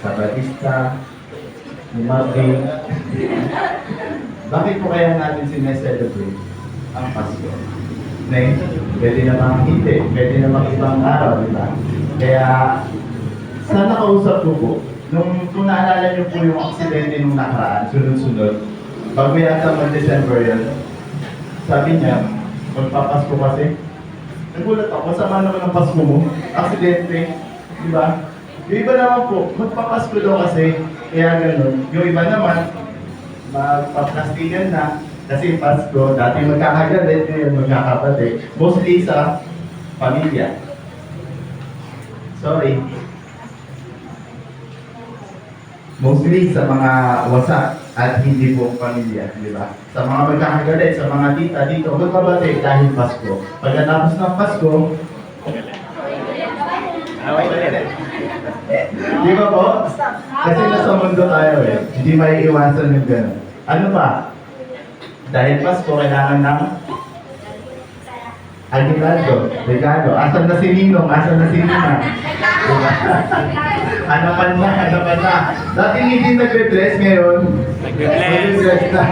sa Batista, ni Martin. Bakit po kaya natin sineselebrate ang Pasko? Pwede namang hindi, pwede namang ibang araw, di ba? Kaya, sana kausap ko po, kung naalala niyo po yung aksidente nung nakaraan, sunod-sunod, bago yata mag-December yun, sabi niya, magpapasko kasi. Nagulat ako, sama naman ang Pasko mo, aksidente, di ba? Yung iba naman po, magpapasko daw kasi, kaya ganun. Yung iba naman, magpaplastikan na, kasi Pasko, dati magkakagalit, ngayon magkakapatid, mostly sa pamilya. Sorry. Mostly sa mga wasak at hindi po pamilya, di ba? Sa mga magkakagalit, sa mga tita dito, magpapatid dahil Pasko. Pagkatapos ng Pasko, di ba po? Kasi nasa mundo tayo eh. Hindi may iwasan yung gano'n. Ano pa? Dahil Pasko, kailangan ng regalo. Asan na si Ninong? Asan na si Nina? Diba? Hanapan na. Dati hindi nagbe-bless ngayon. Nagbe-bless na.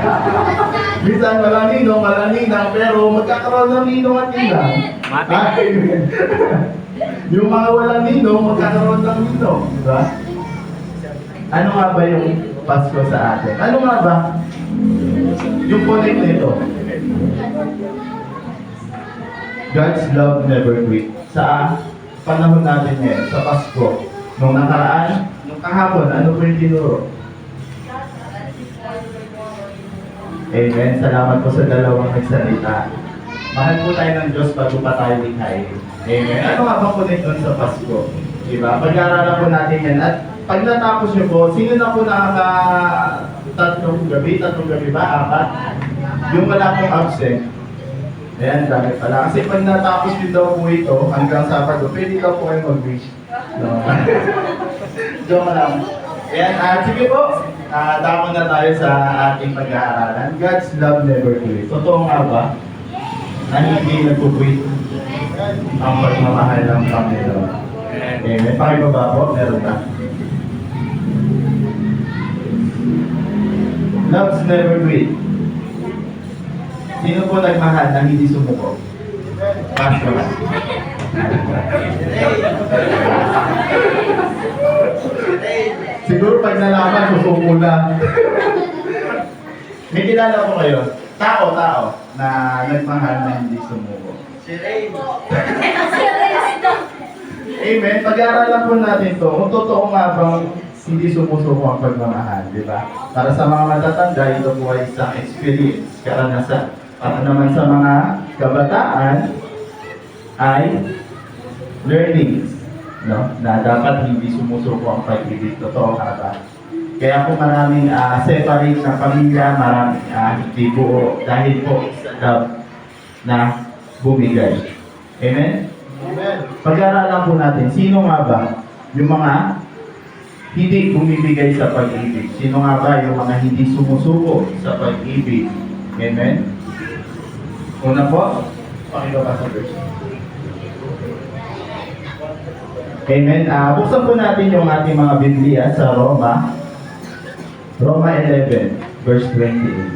Minsan wala Ninong, wala Ninang, pero magkakaroon ng Ninong at Ninang. Amen. Yung mga walang Ninong, magkakaroon ng Ninong. Diba? Ano nga ba yung Pasko sa atin? Ano nga ba? Yung connect nito. God's love never quit. Sa panahon natin ngayon, sa Pasko, nung nakaraan, nung kahapon, ano po yung tinuro? Amen. Salamat po sa dalawang nagsalita. Mahal po tayo ng Diyos bago pa tayo likhain. Amen. Ano nga ba connect nun sa Pasko? Diba? Pag-aaralan po natin yan. At pag natapos nyo po, sino na po tatlong gabi ba? Apat? Yung wala pong absent. Ayan, dami pala. Kasi pag natapos nyo daw po ito, hanggang Sabado, pwede daw po kayo mag-wish. No? Joke lang. Ayan, sige po. Tapon na tayo sa ating pag-aaralan. God's love never quits. Totoo nga ba? Na hindi nagpo-quit ang pagmamahal ng Panginoon. Amen. Pakibaba po, meron na. Loves never quit. Sino po nagmahal na hindi sumuko? Pastor. Siguro pag nalaman, susuko na. May kilala po kayo, tao na nagmahal na hindi sumuko. Si Ray. Amen. Pag-aaralan po natin to, kung totoo nga bang hindi sumusuko ang pagmamahal, di ba? Para sa mga matatanda, ito po ay isang experience, karanasan. Para naman sa mga kabataan, ay learnings, no? Na dapat hindi sumusuko ang pag-ibig. Totoo nga ba? Kaya po maraming separate na pamilya, maraming hindi buo dahil po sa love na bumigay. Amen? Amen. Pag-aaralan po natin, sino nga ba yung mga hindi bumibigay sa pag-ibig? Sino nga ba yung mga hindi sumusuko sa pag-ibig? Amen? Una po, pakibaba sa verse. Amen. Buksan po natin yung ating mga Biblia sa Roma 11, verse 28.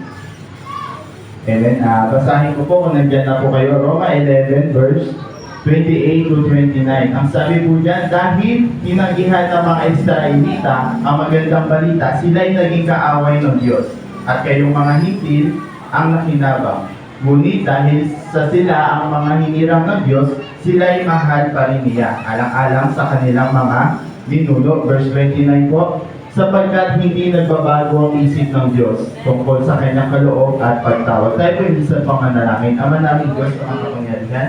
Amen. Basahin ko po kung nandiyan na po kayo. Roma 11, verse 28 to 29. Ang sabi po dyan, dahil tinanggihan ng mga Israelita ang magandang balita, sila'y naging kaaway ng Diyos. At kayong mga hitil ang nakinabang. Ngunit dahil sa sila ang mga hinirang ng Diyos, sila'y mahal pa rin niya, alang-alang sa kanilang mga ninuno. Verse 29 po, sapagkat hindi nagbabago ang isip ng Diyos tungkol sa kanyang kaloob at pagtawag. Tayo po yung isang panganalangin. Ama namin Diyos na mga kapangyarihan,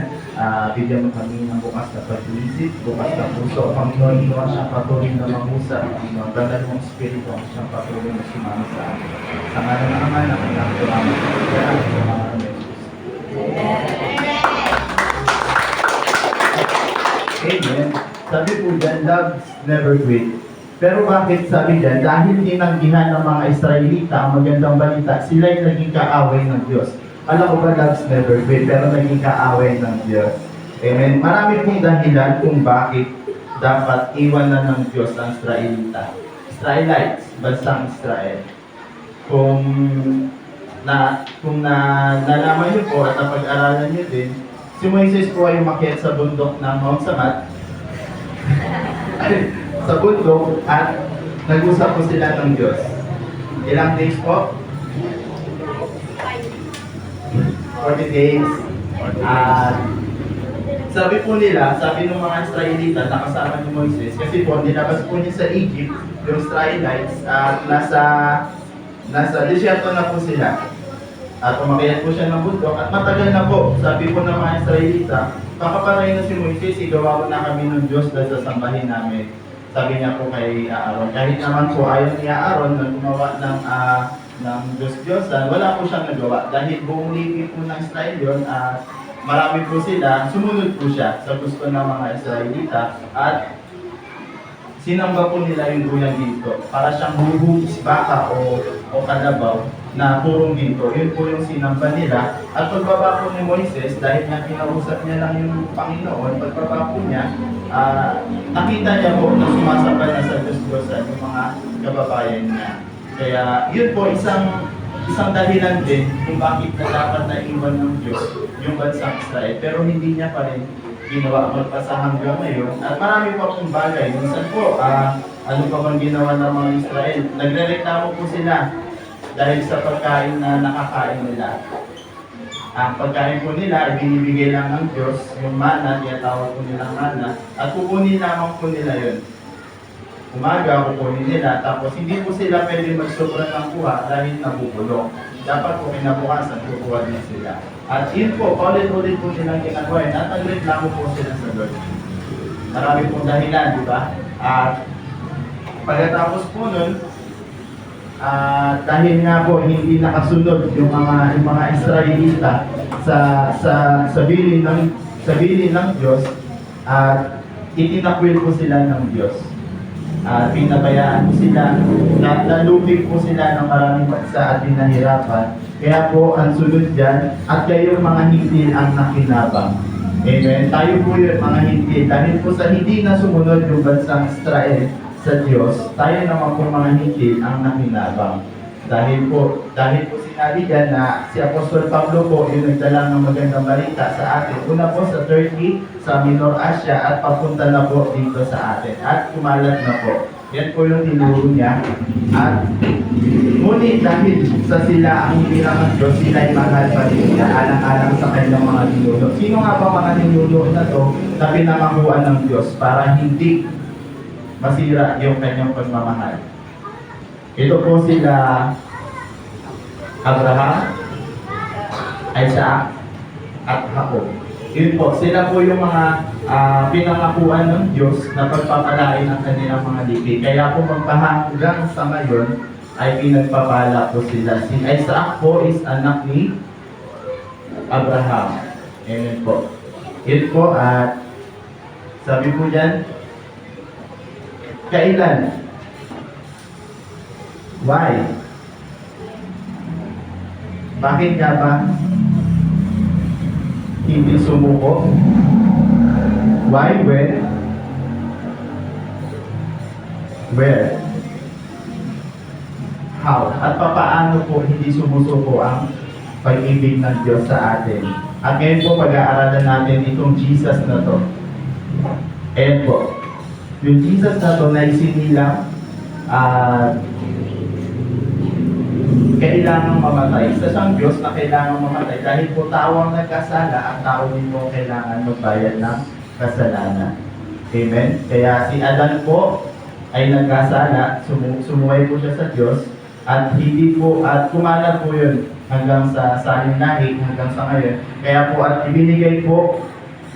bigyan mo kami ng bukas na pag-iisip, bukas na puso. Panginoon, ito ang siyang patuloy na mangusap. Panginoon, banal mong Espiritu ang siyang patuloy na sumama sa amin. Sa ngalan ng Ama, ng Anak, ng Amen. Sabi po dyan, love never quit. Pero bakit sabi dyan? Dahil tinanggihan ng mga Israelita ang magandang balita, sila'y naging kaaway ng Diyos. Alam ko ba, loves never quit, pero naging kaaway ng Diyos. Amen. Marami pong dahilan kung bakit dapat iwanan ng Diyos ang Israelites, bansang Israel. Kung nalaman niyo po at napag-aralan niyo din, si Moises po ay umakyat sa bundok ng Mount Samat, sa bundok, at nag-usap po sila ng Diyos. Ilang days po? 40 days. At sabi po nila, sabi ng mga Israelita na kasama ni Moises, kasi po nilabas po niya sa Egypt, yung Israelites, at nasa desierto na po sila. At umakyat po siya ng bundok at matagal na po. Sabi po ng mga Israelita, kakapatay na si Moises, igawa ko na kami ng Diyos dahil sa sambahin namin. Sabi niya po kay Aaron. Kahit naman po ayaw ni Aaron na gumawa ng Diyos-Diyosan, wala po siyang nagawa. Dahil buong lipi po ng Israel yun, marami po sila, sumunod po siya sa gusto ng mga Israelita. At sinamba po nila yung guyang ginto para siyang huhugis baka o kalabaw na purong ginto. Yun po yung sinamba nila. At pagbaba po ni Moises, dahil nga kinausap niya lang yung Panginoon, pagbaba po niya, nakita niya po na sumasamba na sa Diyos-Diyosan yung mga kababayan niya. Kaya yun po isang dahilan din kung bakit na dapat na iwan ng Diyos yung bansang Israel. Pero hindi niya pa rin ginawa magpasa hanggang ngayon. At marami pa pong bagay. Minsan po, ano pa bang ginawa ng mga Israel? Nagrereklamo po sila dahil sa pagkain na nakakain nila. Ang pagkain po nila, binibigay lang ng Diyos, yung mana, tinatawag po nilang mana, at kukunin lamang po nila yun. Umaga, kukunin nila, tapos hindi po sila pwede magsobra ng kuha dahil nabubulok. Dapat po kinabukasan, kukuha din sila. At yun po, paulit-ulit po silang ginagawa at nagreklamo po sila sa Lord. Marami pong dahilan, di ba? At pagkatapos po nun, dahil nga po hindi nakasunod yung mga Israelita sa bilin ng Diyos, at itinakwil po sila ng Diyos. Pinabayaan po sila, nalupig po sila ng maraming bansa at pinahirapan. Kaya po ang sunod dyan, at kayong mga hindi ang nakinabang. Amen. Tayo po yun, mga hindi. Dahil po sa hindi na sumunod yung bansang Israel sa Diyos, tayo naman po mga hindi ang nakinabang. Dahil po sinabi dyan na si Apostol Pablo po yung nagdala ng magandang balita sa atin. Una po sa Turkey, sa Minor Asia, at papunta na po dito sa atin. At kumalat na po. Yan po yung tinuro niya. At ngunit dahil sa sila ang hirang ng Diyos, sila ay mahal pa rin niya, alang-alang sa kanyang mga ninuno. Sino nga ba mga ninuno na to na pinamakuan ng Diyos para hindi masira yung kanyang pagmamahal? Ito po sila Abraham, Isaac, at Jacob. Yun po, sila po yung mga pinangakuan ng Diyos na pagpapalain ang kanilang mga lipi. Kaya po magpahanggang sa ngayon ay pinagpapala po sila. Si Isaac po is anak ni Abraham. Amen po. Yun po, at sabi po dyan, kailan? Why? Bakit nga ba hindi sumuko? Why? When? Where? How? At papaano po hindi sumusuko ang pag-ibig ng Diyos sa atin? At ngayon po pag-aaralan natin itong Jesus na to. Ayan po. Yung Jesus na to na isinilang kailangang mamatay. Sa siyang Diyos na kailangang mamatay dahil po tao ang nagkasala at tao din po kailangan magbayad ng kasalanan. Amen? Kaya si Adan po ay nagkasala, sumuway po siya sa Diyos, at hindi po, at kumalat po yun hanggang sa saling lahi, hanggang sa ngayon. Kaya po at ibinigay po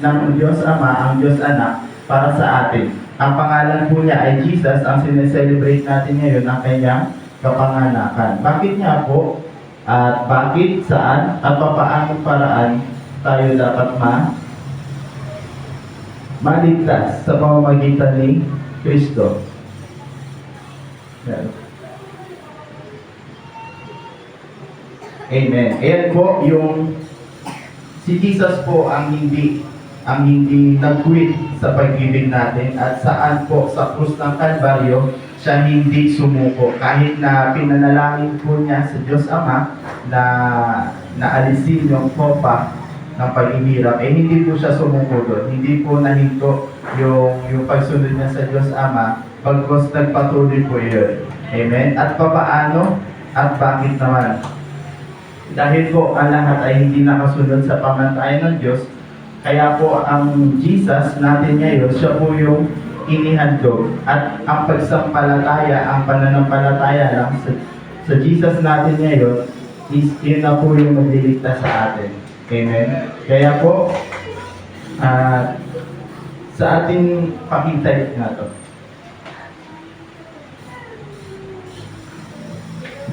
ng Diyos Ama, ang Diyos Anak, para sa atin. Ang pangalan po niya ay Jesus, ang sineselebrate natin ngayon, ang kanyang kapanganakan. Bakit nga po? At bakit, saan, at papaanong paraan tayo dapat maligtas sa pamamagitan ni Kristo? Yan. Amen. Ayan po yung si Jesus po ang hindi ang hindi nag-quit sa pag-ibig natin at saan po sa krus ng Kalbaryo siya hindi sumuko. Kahit na pinanalangin po niya sa Diyos Ama na naalisin yung kopa ng pag-ihirap, eh hindi po siya sumuko doon. Hindi po nahinto yung pagsunod niya sa Diyos Ama, pagkos nagpatuloy po yun. Amen? At papaano at bakit naman? Dahil po ang lahat ay hindi nakasunod sa pamantayan ng Diyos, kaya po ang Jesus natin ngayon, siya po yung inihandog. At ang pagsampalataya, ang pananampalataya lang sa Jesus natin ngayon, is yun na po yung magliligtas sa atin. Amen? Kaya po, sa ating pakita na to,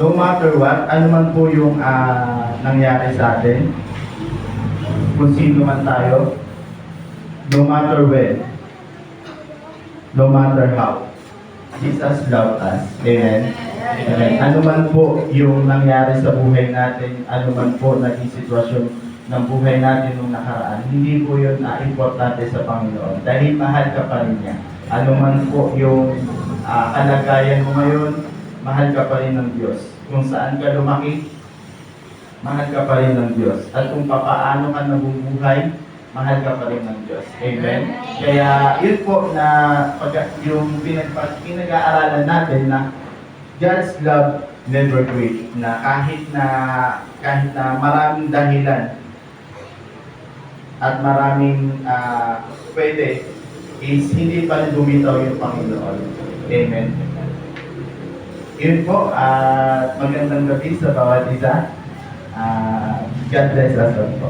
no matter what, ano man po yung nangyari sa atin, kung sino man tayo, no matter when, no matter how, Jesus loved us. Amen? Amen. Ano man po yung nangyari sa buhay natin, ano man po naging sitwasyon ng buhay natin nung nakaraan, hindi po yun importante sa Panginoon. Dahil mahal ka pa rin niya. Ano man po yung kalagayan mo ngayon, mahal ka pa rin ng Diyos. Kung saan ka lumaki, mahal ka pa rin ng Diyos. At kung papaano ka nabubuhay, mahal ka pa rin ng Diyos. Amen? Kaya yun po na yung pinag-aaralan natin na God's love never quit. Na kahit na maraming dahilan at maraming pwede, is hindi pa rin bumitaw yung Panginoon. Amen? Yun po, magandang gabi sa bawat isa. God bless us all po.